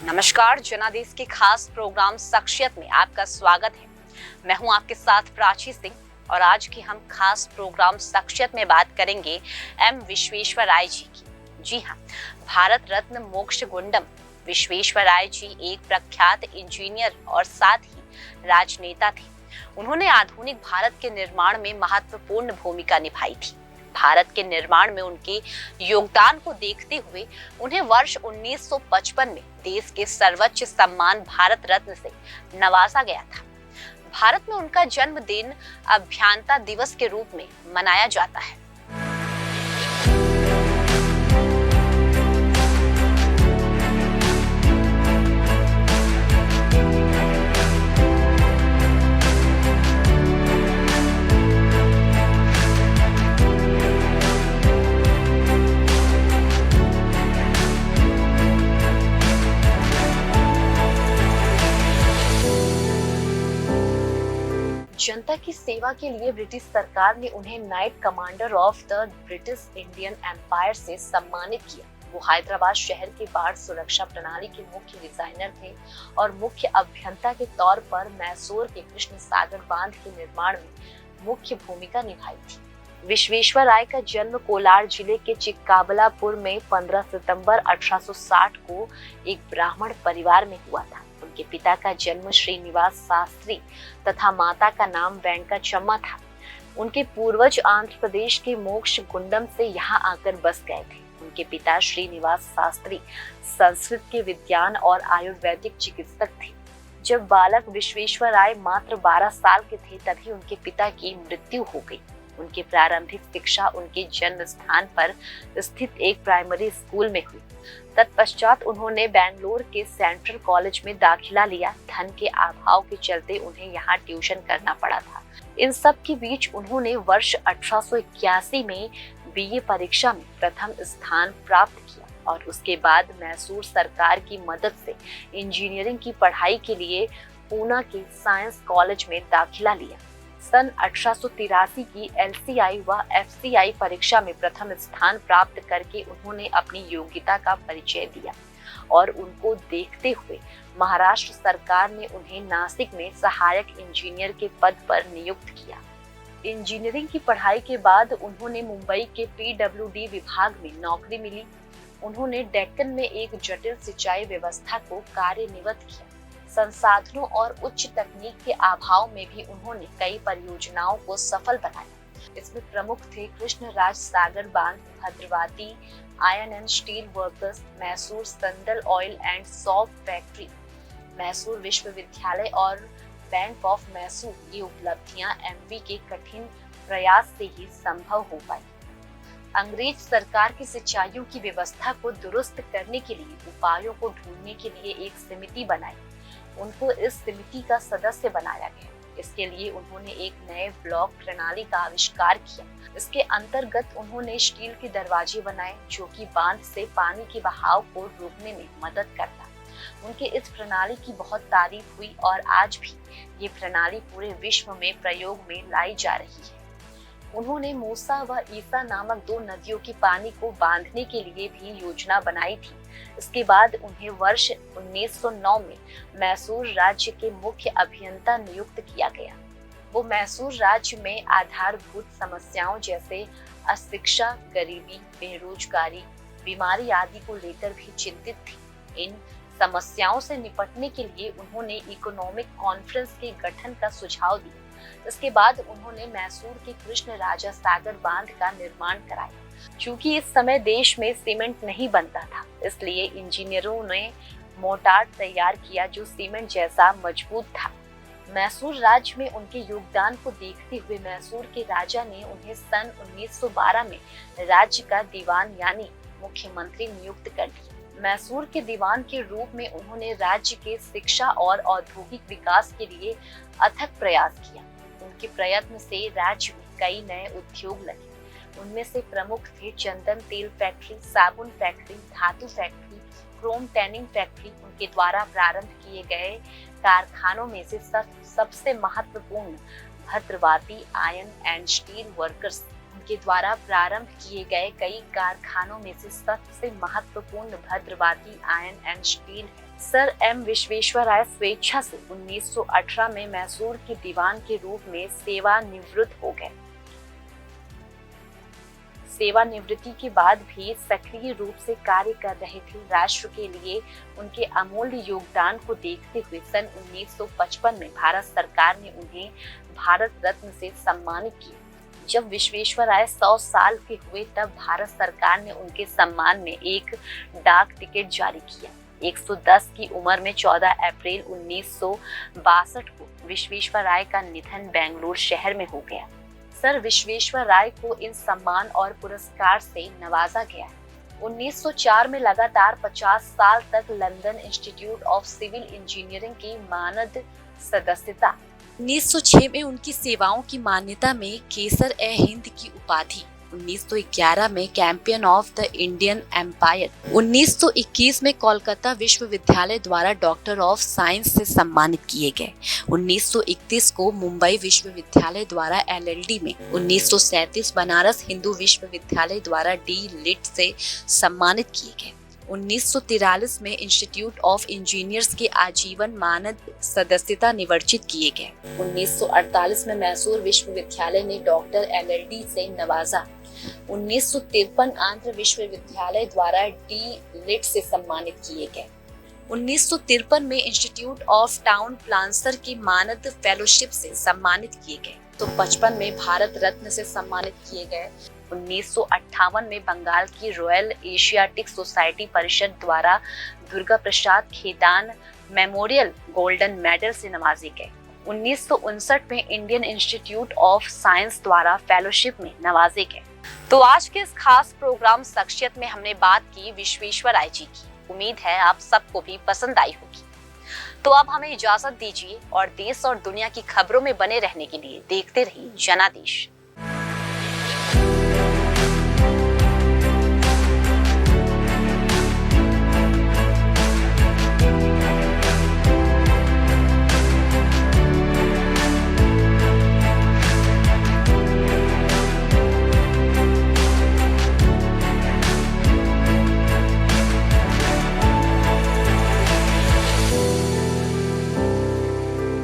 नमस्कार, जनादेश के खास प्रोग्राम शख्सियत में आपका स्वागत है। मैं हूं आपके साथ प्राची सिंह और आज की हम खास प्रोग्राम शख्सियत में बात करेंगे एम विश्वेश्वराय जी की। जी हां, भारत रत्न मोक्ष गुंडम विश्वेश्वराय जी एक प्रख्यात इंजीनियर और साथ ही राजनेता थे। उन्होंने आधुनिक भारत के निर्माण में महत्वपूर्ण भूमिका निभाई थी। भारत के निर्माण में उनके योगदान को देखते हुए उन्हें वर्ष 1955 में देश के सर्वोच्च सम्मान भारत रत्न से नवाजा गया था। भारत में उनका जन्मदिन अभियंता दिवस के रूप में मनाया जाता है। जनता की सेवा के लिए ब्रिटिश सरकार ने उन्हें knight commander of the British Indian empire से सम्मानित किया। वो हैदराबाद शहर के बाढ़ सुरक्षा प्रणाली के मुख्य डिजाइनर थे और मुख्य अभियंता के तौर पर मैसूर के कृष्ण सागर बांध के निर्माण में मुख्य भूमिका निभाई थी। विश्वेश्वराय का जन्म कोलार जिले के चिक्काबलापुर में 15 सितंबर 1860 को एक ब्राह्मण परिवार में हुआ था। उनके पिता का जन्म श्रीनिवास शास्त्री तथा माता का नाम वेंकटचम्मा था। उनके पूर्वज आंध्र प्रदेश के मोक्ष गुंडम से यहाँ आकर बस गए थे। उनके पिता श्रीनिवास शास्त्री संस्कृत के विद्वान और आयुर्वेदिक चिकित्सक थे। जब बालक विश्वेश्वराय मात्र 12 साल के थे तभी उनके पिता की मृत्यु हो गई। उनकी प्रारंभिक शिक्षा उनके जन्म स्थान पर स्थित एक प्राइमरी स्कूल में हुई। तत्पश्चात उन्होंने बेंगलोर के सेंट्रल कॉलेज में दाखिला लिया। धन के अभाव के चलते उन्हें यहाँ ट्यूशन करना पड़ा था। इन सब के बीच उन्होंने वर्ष 1881 में बीए परीक्षा में प्रथम स्थान प्राप्त किया और उसके बाद मैसूर सरकार की मदद से इंजीनियरिंग की पढ़ाई के लिए पूना के साइंस कॉलेज में दाखिला लिया। सन 1883 की LCI व FCI परीक्षा में प्रथम स्थान प्राप्त करके उन्होंने अपनी योग्यता का परिचय दिया और उनको देखते हुए महाराष्ट्र सरकार ने उन्हें नासिक में सहायक इंजीनियर के पद पर नियुक्त किया। इंजीनियरिंग की पढ़ाई के बाद उन्होंने मुंबई के PWD विभाग में नौकरी मिली। उन्होंने डेक्कन में एक जटिल सिंचाई व्यवस्था को कार्यान्वित किया। संसाधनों और उच्च तकनीक के अभाव में भी उन्होंने कई परियोजनाओं को सफल बनाया। इसमें प्रमुख थे कृष्ण राज सागर बांध, Bhadravati iron and steel workers, Mysore sandal oil and salt factory, Mysore विश्वविद्यालय और बैंक ऑफ मैसूर। ये उपलब्धियां MV के कठिन प्रयास से ही संभव हो पाई। अंग्रेज सरकार की सिंचाइयों की व्यवस्था को दुरुस्त करने के लिए उपायों को ढूंढने के लिए एक समिति बनाई। उनको इस समिति का सदस्य बनाया गया। इसके लिए उन्होंने एक नए ब्लॉक प्रणाली का आविष्कार किया। इसके अंतर्गत उन्होंने स्टील के दरवाजे बनाए जो कि बांध से पानी के बहाव को रोकने में मदद करता। उनके इस प्रणाली की बहुत तारीफ हुई और आज भी ये प्रणाली पूरे विश्व में प्रयोग में लाई जा रही है। उन्होंने मूसा व ईसा नामक 2 नदियों के पानी को बांधने के लिए भी योजना बनाई थी। इसके बाद उन्हें वर्ष 1909 में मैसूर राज्य के मुख्य अभियंता नियुक्त किया गया। वो मैसूर राज्य में आधारभूत समस्याओं जैसे अशिक्षा, गरीबी, बेरोजगारी, बीमारी आदि को लेकर भी चिंतित थे। इन समस्याओं से निपटने के लिए उन्होंने इकोनॉमिक कॉन्फ्रेंस के गठन का सुझाव दिया। इसके बाद उन्होंने मैसूर के कृष्ण राजा सागर बांध का निर्माण कराया। क्योंकि इस समय देश में सीमेंट नहीं बनता था, इसलिए इंजीनियरों ने मोर्टार तैयार किया जो सीमेंट जैसा मजबूत था। मैसूर राज्य में उनके योगदान को देखते हुए मैसूर के राजा ने उन्हें सन 1912 में राज्य का दीवान यानी मुख्यमंत्री नियुक्त कर दिया। मैसूर के दीवान के रूप में उन्होंने राज्य के शिक्षा और औद्योगिक विकास के लिए अथक प्रयास किया। उनके प्रयत्न से राज्य में कई नए उद्योग लगे। उनमें से प्रमुख थे चंदन तेल फैक्ट्री, साबुन फैक्ट्री, धातु फैक्ट्री, क्रोम टैनिंग फैक्ट्री। उनके द्वारा प्रारंभ किए गए कारखानों में से सबसे महत्वपूर्ण भद्रवाती आयरन एंड स्टील वर्कर्स। उनके द्वारा प्रारंभ किए गए कई कारखानों में से सबसे महत्वपूर्ण भद्रवाती आयरन एंड स्टील है। सर एम विश्वेश्वरैया स्वेच्छा से 1918 में मैसूर के दीवान के रूप में सेवानिवृत्त हो गए। सेवानिवृत्ति के बाद भी सक्रिय रूप से कार्य कर रहे थे। राष्ट्र के लिए उनके अमूल्य योगदान को देखते हुए सन 1955 में भारत सरकार ने उन्हें भारत रत्न से सम्मानित किया। जब विश्वेश्वरैया 100 साल के हुए तब भारत सरकार ने उनके सम्मान में एक डाक टिकट जारी किया। 110 की उम्र में 14 अप्रैल 1962 को विश्वेश्वरैया का निधन बेंगलुरु शहर में हो गया। सर विश्वेश्वरैया को इन सम्मान और पुरस्कार से नवाजा गया। 1904 में लगातार 50 साल तक London institute of civil engineering की मानद सदस्यता। 1906 में उनकी सेवाओं की मान्यता में केसर-ए-हिंद की उपाधि। 1911 में champion of the Indian empire. 1921 में कोलकाता विश्वविद्यालय द्वारा डॉक्टर ऑफ साइंस से सम्मानित किए गए। 1931 को मुंबई विश्वविद्यालय द्वारा LLD में। 1937 बनारस हिंदू विश्वविद्यालय द्वारा D.Litt से सम्मानित किए गए। 1943 में इंस्टीट्यूट ऑफ इंजीनियर्स के आजीवन मानद सदस्यता निवर्चित किए गए। 1948 में मैसूर विश्वविद्यालय ने डॉक्टर LLD से नवाजा। 1953 आंध्र विश्वविद्यालय द्वारा D.Litt से सम्मानित किए गए। 1953 में इंस्टीट्यूट ऑफ टाउन प्लानर की मानद फेलोशिप से सम्मानित किए गए। तो 55 में भारत रत्न से सम्मानित किए गए। 1958 में बंगाल की रॉयल एशियाटिक सोसाइटी परिषद द्वारा Durga Prasad Khetan memorial golden medal से नवाजे गए। 1959 में इंडियन इंस्टीट्यूट ऑफ साइंस द्वारा फेलोशिप में नवाजे गए। तो आज के इस खास प्रोग्राम शख्सियत में हमने बात की विश्वेश्वरैया जी की। उम्मीद है आप सबको भी पसंद आई होगी। तो अब हमें इजाजत दीजिए और देश और दुनिया की खबरों में बने रहने के लिए देखते रहिए जनादेश।